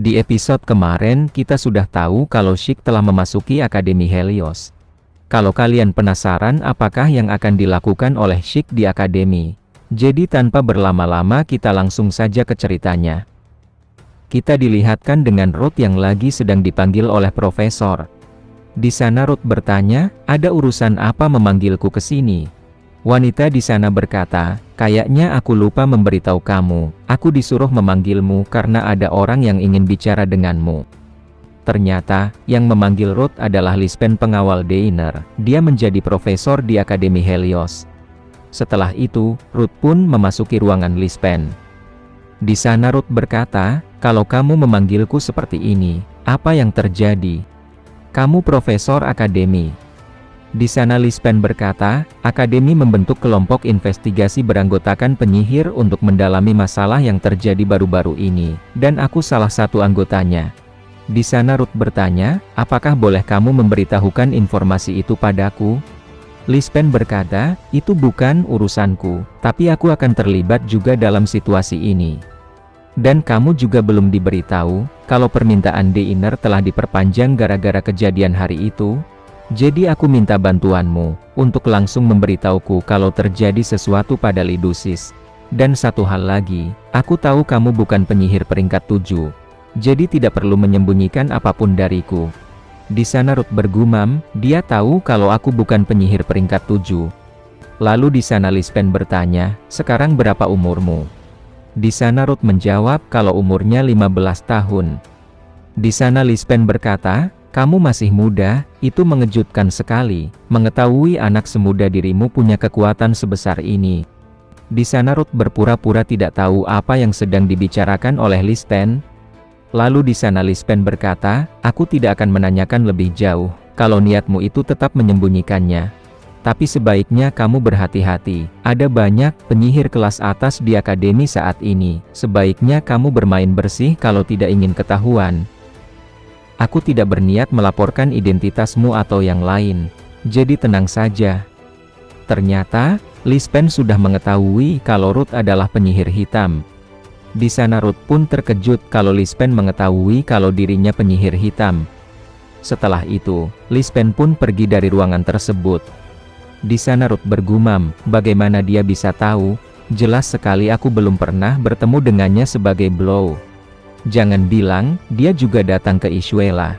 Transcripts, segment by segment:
Di episode kemarin kita sudah tahu kalau Sheik telah memasuki Akademi Helios. Kalau kalian penasaran apakah yang akan dilakukan oleh Sheik di Akademi, jadi tanpa berlama-lama kita langsung saja ke ceritanya. Kita dilihatkan dengan Ruth yang lagi sedang dipanggil oleh Profesor. Di sana Ruth bertanya, ada urusan apa memanggilku ke sini? Wanita di sana berkata, kayaknya aku lupa memberitahu kamu, aku disuruh memanggilmu karena ada orang yang ingin bicara denganmu. Ternyata, yang memanggil Ruth adalah Lispen pengawal Deiner, dia menjadi profesor di Akademi Helios. Setelah itu, Ruth pun memasuki ruangan Lispen. Di sana Ruth berkata, kalau kamu memanggilku seperti ini, apa yang terjadi? Kamu profesor akademi. Di sana Lispen berkata, Akademi membentuk kelompok investigasi beranggotakan penyihir untuk mendalami masalah yang terjadi baru-baru ini, dan aku salah satu anggotanya. Di sana Ruth bertanya, apakah boleh kamu memberitahukan informasi itu padaku? Lispen berkata, itu bukan urusanku, tapi aku akan terlibat juga dalam situasi ini. Dan kamu juga belum diberitahu, kalau permintaan Deiner telah diperpanjang gara-gara kejadian hari itu. Jadi aku minta bantuanmu, untuk langsung memberitahuku kalau terjadi sesuatu pada Lidusis. Dan satu hal lagi, aku tahu kamu bukan penyihir peringkat 7. Jadi tidak perlu menyembunyikan apapun dariku. Di sana Ruth bergumam, dia tahu kalau aku bukan penyihir peringkat 7. Lalu di sana Lispen bertanya, sekarang berapa umurmu? Di sana Ruth menjawab kalau umurnya 15 tahun. Di sana Lispen berkata, kamu masih muda, itu mengejutkan sekali, mengetahui anak semuda dirimu punya kekuatan sebesar ini. Di sana Ruth berpura-pura tidak tahu apa yang sedang dibicarakan oleh Lispen. Lalu di sana Lispen berkata, aku tidak akan menanyakan lebih jauh, kalau niatmu itu tetap menyembunyikannya. Tapi sebaiknya kamu berhati-hati, ada banyak penyihir kelas atas di akademi saat ini, sebaiknya kamu bermain bersih kalau tidak ingin ketahuan. Aku tidak berniat melaporkan identitasmu atau yang lain, jadi tenang saja. Ternyata, Lispen sudah mengetahui kalau Ruth adalah penyihir hitam. Di sana Ruth pun terkejut kalau Lispen mengetahui kalau dirinya penyihir hitam. Setelah itu, Lispen pun pergi dari ruangan tersebut. Di sana Ruth bergumam, bagaimana dia bisa tahu? Jelas sekali aku belum pernah bertemu dengannya sebagai Blow. Jangan bilang, dia juga datang ke Ishuela.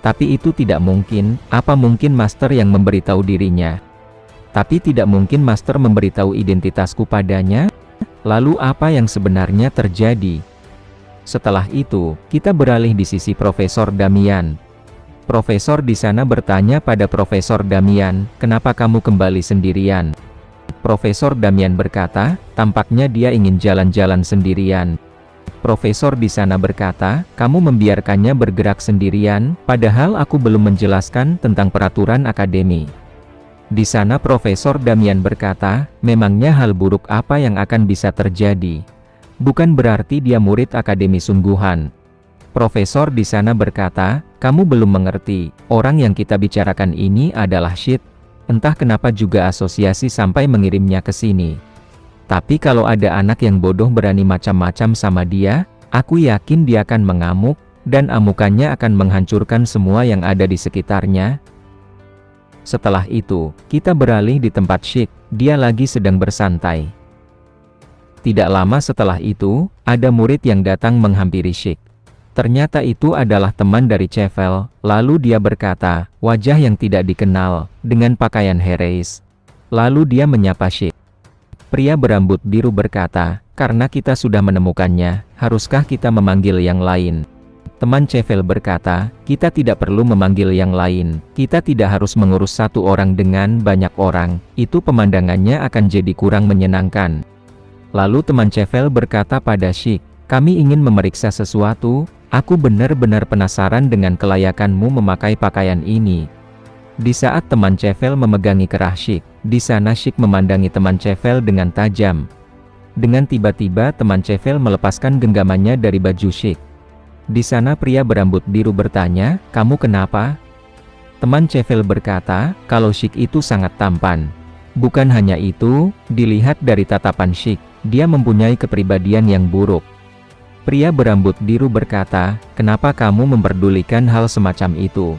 Tapi itu tidak mungkin, apa mungkin Master yang memberitahu dirinya? Tapi tidak mungkin Master memberitahu identitasku padanya? Lalu apa yang sebenarnya terjadi? Setelah itu, kita beralih di sisi Profesor Damian. Profesor di sana bertanya pada Profesor Damian, kenapa kamu kembali sendirian? Profesor Damian berkata, tampaknya dia ingin jalan-jalan sendirian. Profesor di sana berkata, kamu membiarkannya bergerak sendirian, padahal aku belum menjelaskan tentang peraturan akademi. Di sana Profesor Damian berkata, memangnya hal buruk apa yang akan bisa terjadi? Bukan berarti dia murid akademi sungguhan. Profesor di sana berkata, kamu belum mengerti, orang yang kita bicarakan ini adalah Sheik. Entah kenapa juga asosiasi sampai mengirimnya ke sini. Tapi kalau ada anak yang bodoh berani macam-macam sama dia, aku yakin dia akan mengamuk, dan amukannya akan menghancurkan semua yang ada di sekitarnya. Setelah itu, kita beralih di tempat Sheik, dia lagi sedang bersantai. Tidak lama setelah itu, ada murid yang datang menghampiri Sheik. Ternyata itu adalah teman dari Chevel, lalu dia berkata, wajah yang tidak dikenal, dengan pakaian hereis. Lalu dia menyapa Sheik. Pria berambut biru berkata, karena kita sudah menemukannya, haruskah kita memanggil yang lain? Teman Chevel berkata, kita tidak perlu memanggil yang lain, kita tidak harus mengurus satu orang dengan banyak orang, itu pemandangannya akan jadi kurang menyenangkan. Lalu teman Chevel berkata pada Sheik, kami ingin memeriksa sesuatu, aku benar-benar penasaran dengan kelayakanmu memakai pakaian ini. Di saat teman Chevel memegangi kerah Sheik, di sana Sheik memandangi teman Chevel dengan tajam. Dengan tiba-tiba teman Chevel melepaskan genggamannya dari baju Sheik. Di sana pria berambut biru bertanya, kamu kenapa? Teman Chevel berkata, kalau Sheik itu sangat tampan. Bukan hanya itu, dilihat dari tatapan Sheik, dia mempunyai kepribadian yang buruk. Pria berambut biru berkata, kenapa kamu memperdulikan hal semacam itu?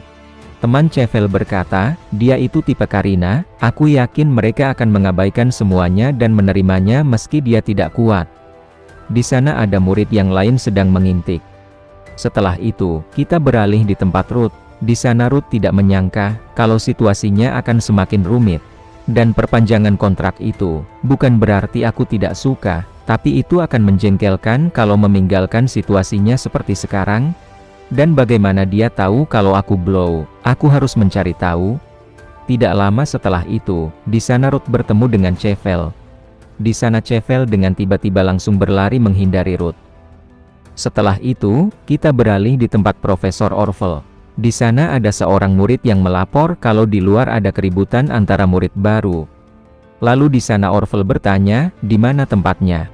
Teman Chevel berkata, dia itu tipe Karina, aku yakin mereka akan mengabaikan semuanya dan menerimanya meski dia tidak kuat. Di sana ada murid yang lain sedang mengintip. Setelah itu, kita beralih di tempat Ruth. Di sana Ruth tidak menyangka, kalau situasinya akan semakin rumit. Dan perpanjangan kontrak itu, bukan berarti aku tidak suka, tapi itu akan menjengkelkan kalau meninggalkan situasinya seperti sekarang. Dan bagaimana dia tahu kalau aku blow? Aku harus mencari tahu. Tidak lama setelah itu, di sana Ruth bertemu dengan Chevel. Di sana Chevel dengan tiba-tiba langsung berlari menghindari Ruth. Setelah itu, kita beralih di tempat Profesor Orville. Di sana ada seorang murid yang melapor kalau di luar ada keributan antara murid baru. Lalu di sana Orville bertanya, di mana tempatnya?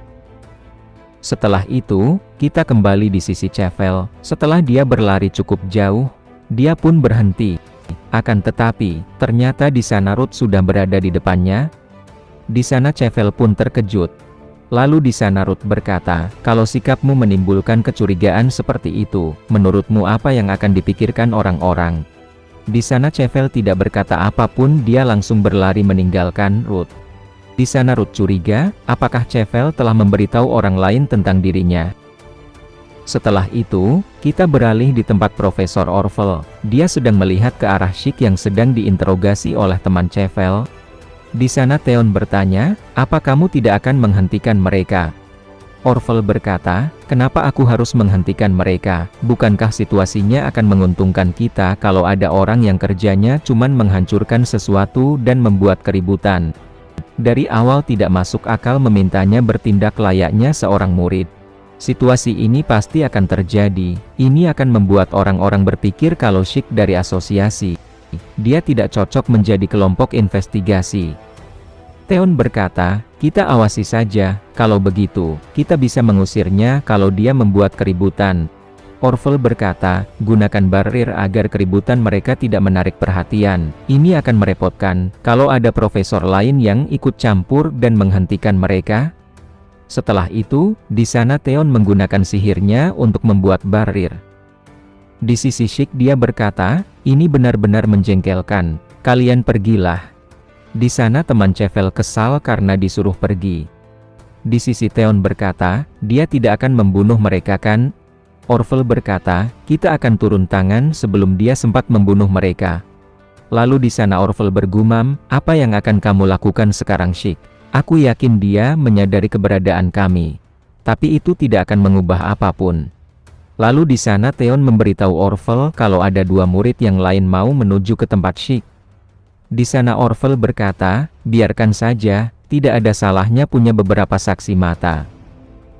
Setelah itu, kita kembali di sisi Chevel. Setelah dia berlari cukup jauh, dia pun berhenti. Akan tetapi, ternyata di sana Ruth sudah berada di depannya. Di sana Chevel pun terkejut. Lalu di sana Ruth berkata, kalau sikapmu menimbulkan kecurigaan seperti itu, menurutmu apa yang akan dipikirkan orang-orang? Di sana Chevel tidak berkata apapun, dia langsung berlari meninggalkan Ruth. Di sana Ruth curiga, apakah Chevel telah memberitahu orang lain tentang dirinya? Setelah itu, kita beralih di tempat Profesor Orville. Dia sedang melihat ke arah Schick yang sedang diinterogasi oleh teman Chevel. Di sana Theon bertanya, apa kamu tidak akan menghentikan mereka? Orville berkata, kenapa aku harus menghentikan mereka? Bukankah situasinya akan menguntungkan kita kalau ada orang yang kerjanya cuman menghancurkan sesuatu dan membuat keributan? Dari awal tidak masuk akal memintanya bertindak layaknya seorang murid. Situasi ini pasti akan terjadi. Ini akan membuat orang-orang berpikir kalau Schick dari asosiasi. Dia tidak cocok menjadi kelompok investigasi. Theon berkata, kita awasi saja, kalau begitu, kita bisa mengusirnya kalau dia membuat keributan. Orville berkata, gunakan barrier agar keributan mereka tidak menarik perhatian. Ini akan merepotkan, kalau ada profesor lain yang ikut campur dan menghentikan mereka. Setelah itu, di sana Theon menggunakan sihirnya untuk membuat barrier. Di sisi Schick dia berkata, ini benar-benar menjengkelkan, kalian pergilah. Di sana teman Chevel kesal karena disuruh pergi. Di sisi Theon berkata, dia tidak akan membunuh mereka kan? Orville berkata, kita akan turun tangan sebelum dia sempat membunuh mereka. Lalu di sana Orville bergumam, apa yang akan kamu lakukan sekarang Schick? Aku yakin dia menyadari keberadaan kami. Tapi itu tidak akan mengubah apapun. Lalu di sana Theon memberitahu Orville kalau ada dua murid yang lain mau menuju ke tempat Schick. Di sana Orville berkata, biarkan saja, tidak ada salahnya punya beberapa saksi mata.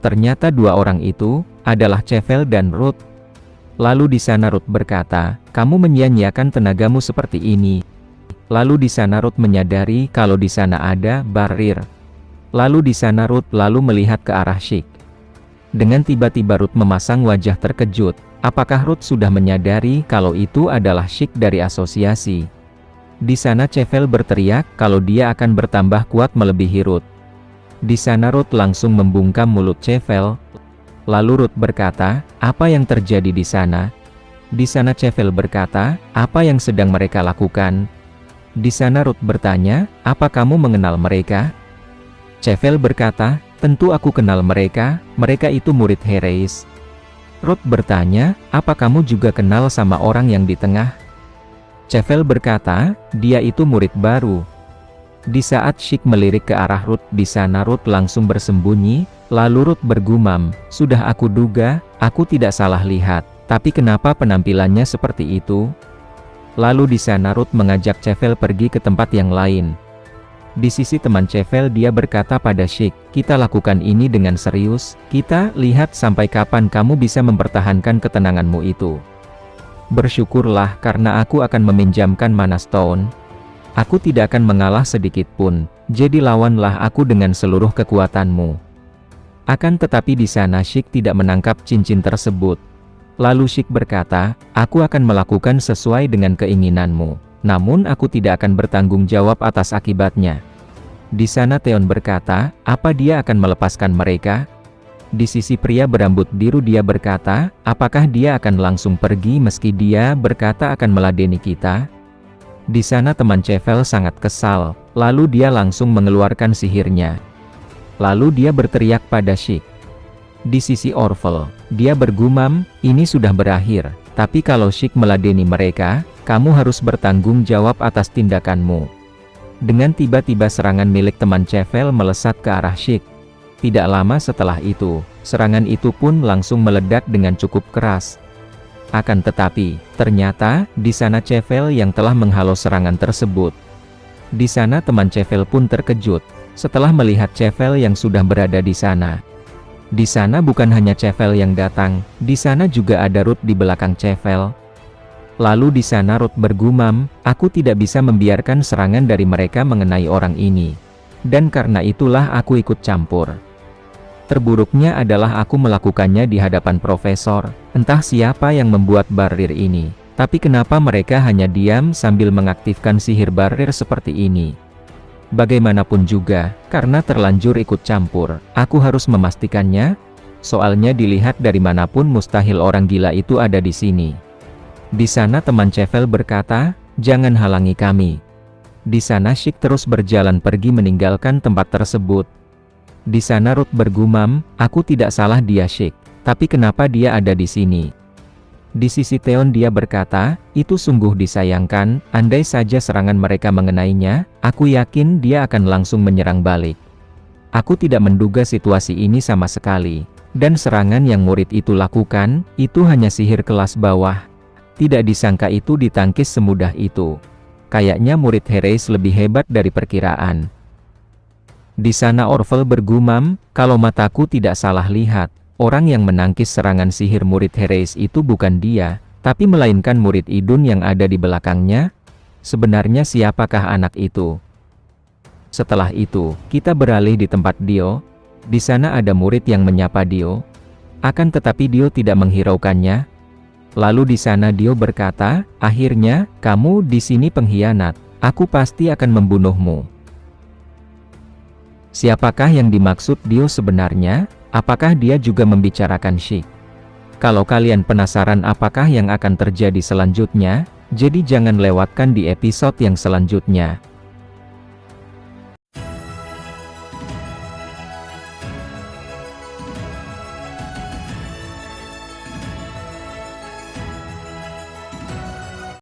Ternyata dua orang itu adalah Chevel dan Ruth. Lalu di sana Ruth berkata, kamu menyia-nyiakan tenagamu seperti ini. Lalu di sana Ruth menyadari kalau di sana ada barrier. Lalu di sana Ruth lalu melihat ke arah Schick. Dengan tiba-tiba Ruth memasang wajah terkejut. Apakah Ruth sudah menyadari kalau itu adalah Schick dari asosiasi? Di sana Chevel berteriak kalau dia akan bertambah kuat melebihi Ruth. Di sana Ruth langsung membungkam mulut Chevel. Lalu Ruth berkata, apa yang terjadi di sana? Di sana Chevel berkata, apa yang sedang mereka lakukan? Di sana Ruth bertanya, apa kamu mengenal mereka? Chevel berkata, tentu aku kenal mereka, mereka itu murid Hereis. Ruth bertanya, apa kamu juga kenal sama orang yang di tengah? Chevel berkata, dia itu murid baru. Di saat Schick melirik ke arah Ruth, di sana Ruth langsung bersembunyi, lalu Ruth bergumam, sudah aku duga, aku tidak salah lihat, tapi kenapa penampilannya seperti itu? Lalu di sana Ruth mengajak Chevel pergi ke tempat yang lain. Di sisi teman Chevel dia berkata pada Schick, kita lakukan ini dengan serius, kita lihat sampai kapan kamu bisa mempertahankan ketenanganmu itu. Bersyukurlah karena aku akan meminjamkan Mana Stone. Aku tidak akan mengalah sedikit pun, jadi lawanlah aku dengan seluruh kekuatanmu. Akan tetapi di sana Schick tidak menangkap cincin tersebut. Lalu Schick berkata, aku akan melakukan sesuai dengan keinginanmu, namun aku tidak akan bertanggung jawab atas akibatnya. Di sana Theon berkata, apa dia akan melepaskan mereka? Di sisi pria berambut biru dia berkata, apakah dia akan langsung pergi meski dia berkata akan meladeni kita? Di sana teman Chevel sangat kesal, lalu dia langsung mengeluarkan sihirnya. Lalu dia berteriak pada Sheik. Di sisi Orville, dia bergumam, ini sudah berakhir, tapi kalau Sheik meladeni mereka, kamu harus bertanggung jawab atas tindakanmu. Dengan tiba-tiba serangan milik teman Chevel melesat ke arah Sheik. Tidak lama setelah itu, serangan itu pun langsung meledak dengan cukup keras. Akan tetapi, ternyata, di sana Chevel yang telah menghalau serangan tersebut. Di sana teman Chevel pun terkejut, setelah melihat Chevel yang sudah berada di sana. Di sana bukan hanya Chevel yang datang, di sana juga ada Ruth di belakang Chevel. Lalu di sana Ruth bergumam, aku tidak bisa membiarkan serangan dari mereka mengenai orang ini. Dan karena itulah aku ikut campur. Terburuknya adalah aku melakukannya di hadapan profesor, entah siapa yang membuat barir ini. Tapi kenapa mereka hanya diam sambil mengaktifkan sihir barir seperti ini? Bagaimanapun juga, karena terlanjur ikut campur, aku harus memastikannya. Soalnya dilihat dari manapun mustahil orang gila itu ada di sini. Di sana teman Chevel berkata, jangan halangi kami. Di sana Sheik terus berjalan pergi meninggalkan tempat tersebut. Di sana Ruth bergumam, aku tidak salah dia Sheik, tapi kenapa dia ada di sini? Di sisi Theon dia berkata, itu sungguh disayangkan, andai saja serangan mereka mengenainya, aku yakin dia akan langsung menyerang balik. Aku tidak menduga situasi ini sama sekali, dan serangan yang murid itu lakukan, itu hanya sihir kelas bawah. Tidak disangka itu ditangkis semudah itu. Kayaknya murid Heres lebih hebat dari perkiraan. Di sana Orville bergumam, kalau mataku tidak salah lihat, orang yang menangkis serangan sihir murid Heres itu bukan dia, tapi melainkan murid Idun yang ada di belakangnya. Sebenarnya siapakah anak itu? Setelah itu, kita beralih di tempat Dio. Di sana ada murid yang menyapa Dio. Akan tetapi Dio tidak menghiraukannya. Lalu di sana Dio berkata, akhirnya, kamu di sini pengkhianat, aku pasti akan membunuhmu. Siapakah yang dimaksud Dio sebenarnya? Apakah dia juga membicarakan Sheik? Kalau kalian penasaran apakah yang akan terjadi selanjutnya, jadi jangan lewatkan di episode yang selanjutnya.